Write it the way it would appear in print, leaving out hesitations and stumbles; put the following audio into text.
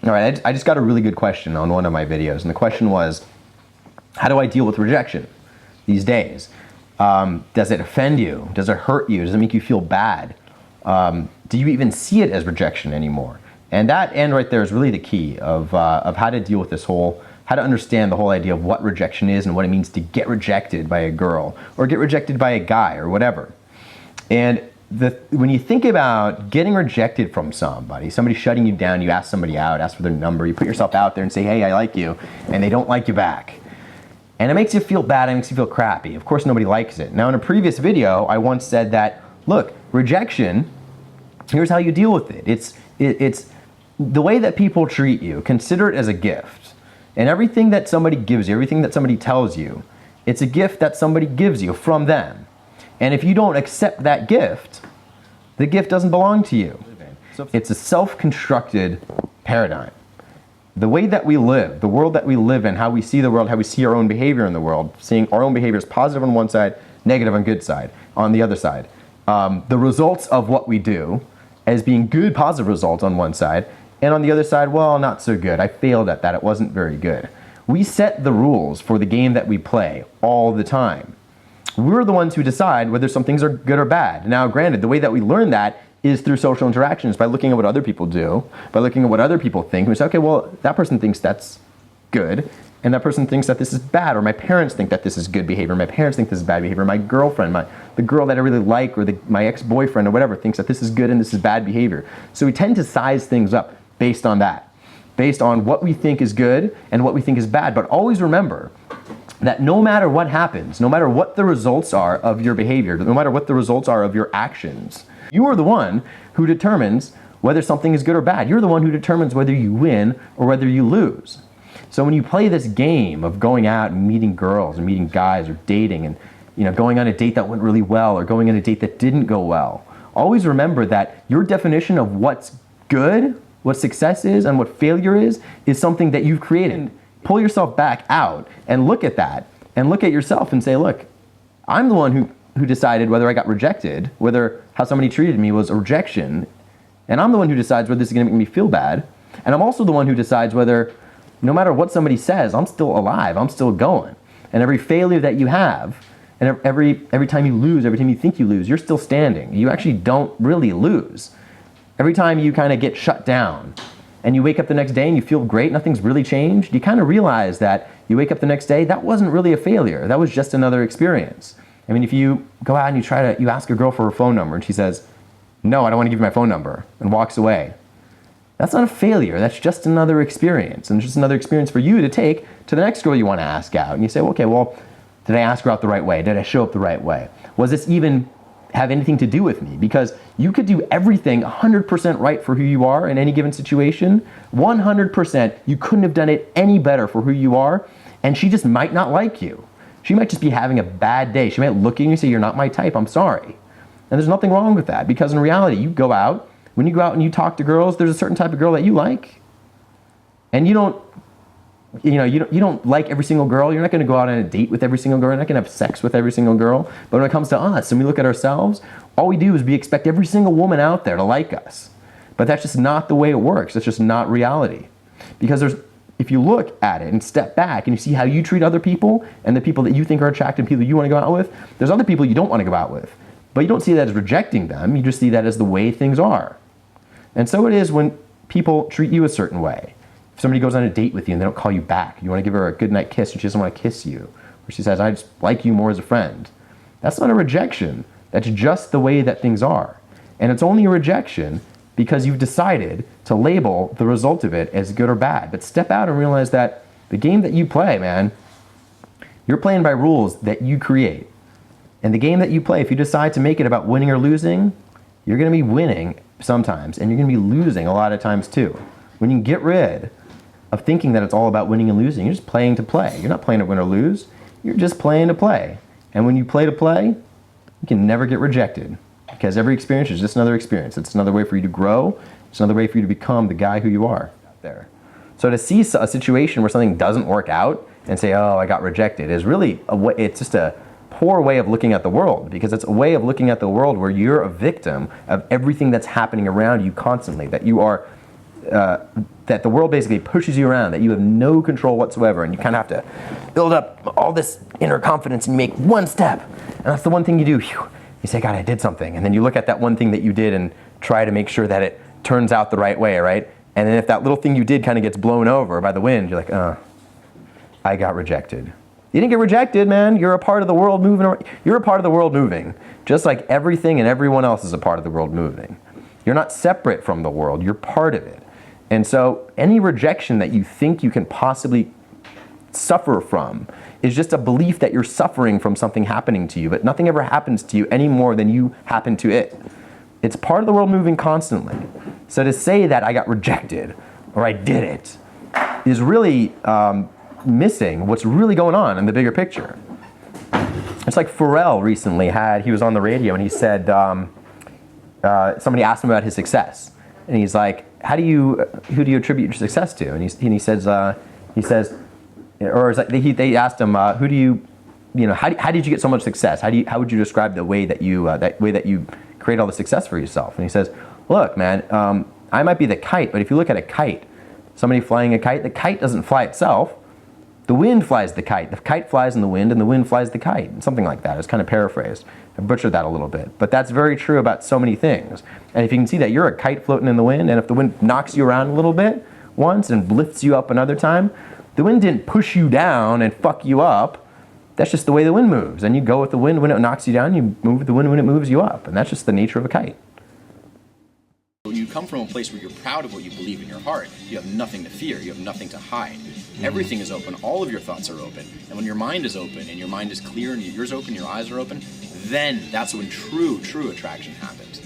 All right, I just got a really good question on one of my videos, and the question was, how do I deal with rejection these days? Does it offend you? Does it hurt you? Does it make you feel bad? Do you even see it as rejection anymore? And that end right there is really the key of how to deal with this how to understand the whole idea of what rejection is and what it means to get rejected by a girl or get rejected by a guy or whatever. And when you think about getting rejected from somebody shutting you down, you ask somebody out, ask for their number, you put yourself out there and say, hey, I like you, and they don't like you back. And it makes you feel bad, it makes you feel crappy. Of course, nobody likes it. Now, in a previous video, I once said that, look, rejection, here's how you deal with it. It's the way that people treat you. Consider it as a gift. And everything that somebody gives you, everything that somebody tells you, it's a gift that somebody gives you from them. And if you don't accept that gift, the gift doesn't belong to you. It's a self-constructed paradigm. The way that we live, the world that we live in, how we see the world, how we see our own behavior in the world, seeing our own behavior as positive on one side, negative on good side, on the other side. The results of what we do as being good, positive results on one side, and on the other side, well, not so good. I failed at that. It wasn't very good. We set the rules for the game that we play all the time. We're the ones who decide whether some things are good or bad. Now, granted, the way that we learn that is through social interactions, by looking at what other people do, by looking at what other people think. We say, okay, well, that person thinks that's good, and that person thinks that this is bad, or my parents think that this is good behavior, my parents think this is bad behavior, my girlfriend, the girl that I really like, or my ex-boyfriend or whatever thinks that this is good and this is bad behavior. So we tend to size things up based on that, based on what we think is good and what we think is bad. But always remember that no matter what happens, no matter what the results are of your behavior, no matter what the results are of your actions, you are the one who determines whether something is good or bad. You're the one who determines whether you win or whether you lose. So when you play this game of going out and meeting girls and meeting guys or dating and going on a date that went really well or going on a date that didn't go well, always remember that your definition of what's good, what success is, and what failure is something that you've created. Pull yourself back out and look at that and look at yourself and say, look, I'm the one who decided whether I got rejected, whether how somebody treated me was a rejection, and I'm the one who decides whether this is going to make me feel bad, and I'm also the one who decides whether, no matter what somebody says, I'm still alive, I'm still going. And every failure that you have, and every time you lose, every time you think you lose, you're still standing. You actually don't really lose. Every time you kind of get shut down, and you wake up the next day and you feel great, nothing's really changed, you kind of realize that you wake up the next day, that wasn't really a failure, that was just another experience. I mean, if you go out and you ask a girl for her phone number and she says, no, I don't want to give you my phone number, and walks away, that's not a failure, that's just another experience. And it's just another experience for you to take to the next girl you want to ask out. And you say, okay, well, did I ask her out the right way? Did I show up the right way? Was this even have anything to do with me? Because you could do everything 100% right for who you are in any given situation. 100%, you couldn't have done it any better for who you are, and she just might not like you. She might just be having a bad day. She might look at you and say, you're not my type, I'm sorry. And there's nothing wrong with that, because in reality, when you go out and you talk to girls, there's a certain type of girl that you like. And you don't like every single girl. You're not going to go out on a date with every single girl. You're not going to have sex with every single girl. But when it comes to us and we look at ourselves, all we do is we expect every single woman out there to like us. But that's just not the way it works. That's just not reality. Because if you look at it and step back and you see how you treat other people and the people that you think are attractive, people you want to go out with, there's other people you don't want to go out with. But you don't see that as rejecting them. You just see that as the way things are. And so it is when people treat you a certain way. If somebody goes on a date with you and they don't call you back, you want to give her a goodnight kiss and she doesn't want to kiss you, or she says, I just like you more as a friend. That's not a rejection. That's just the way that things are. And it's only a rejection because you've decided to label the result of it as good or bad. But step out and realize that the game that you play, man, you're playing by rules that you create. And the game that you play, if you decide to make it about winning or losing, you're going to be winning sometimes, and you're going to be losing a lot of times too. When you get rid of thinking that it's all about winning and losing, you're just playing to play. You're not playing to win or lose. You're just playing to play. And when you play to play, you can never get rejected, because every experience is just another experience. It's another way for you to grow. It's another way for you to become the guy who you are out there. So to see a situation where something doesn't work out and say, oh, I got rejected, is really it's just a poor way of looking at the world, because it's a way of looking at the world where you're a victim of everything that's happening around you constantly, that you are that the world basically pushes you around, that you have no control whatsoever, and you kind of have to build up all this inner confidence and you make one step, and that's the one thing you do. Whew, you say, God, I did something, and then you look at that one thing that you did and try to make sure that it turns out the right way, right? And then if that little thing you did kind of gets blown over by the wind, you're like, I got rejected. You didn't get rejected, man. You're a part of the world moving. You're a part of the world moving, just like everything and everyone else is a part of the world moving. You're not separate from the world. You're part of it. And so any rejection that you think you can possibly suffer from is just a belief that you're suffering from something happening to you, but nothing ever happens to you any more than you happen to it. It's part of the world moving constantly. So to say that I got rejected or I did it is really missing what's really going on in the bigger picture. It's like Pharrell recently he was on the radio and he said, somebody asked him about his success. And he's like, who do you attribute your success to? And he says, they asked him, how did you get so much success? How would you describe the way that you create all the success for yourself? And he says, look, man, I might be the kite, but if you look at a kite, somebody flying a kite, the kite doesn't fly itself. The wind flies the kite. The kite flies in the wind, and the wind flies the kite. Something like that. It's kind of paraphrased. I butchered that a little bit. But that's very true about so many things. And if you can see that you're a kite floating in the wind, and if the wind knocks you around a little bit once and lifts you up another time, the wind didn't push you down and fuck you up. That's just the way the wind moves. And you go with the wind when it knocks you down, you move with the wind when it moves you up. And that's just the nature of a kite. When you come from a place where you're proud of what you believe in your heart, you have nothing to fear, you have nothing to hide. Everything is open, all of your thoughts are open. And when your mind is open and your mind is clear and your ears open, your eyes are open, then that's when true attraction happens.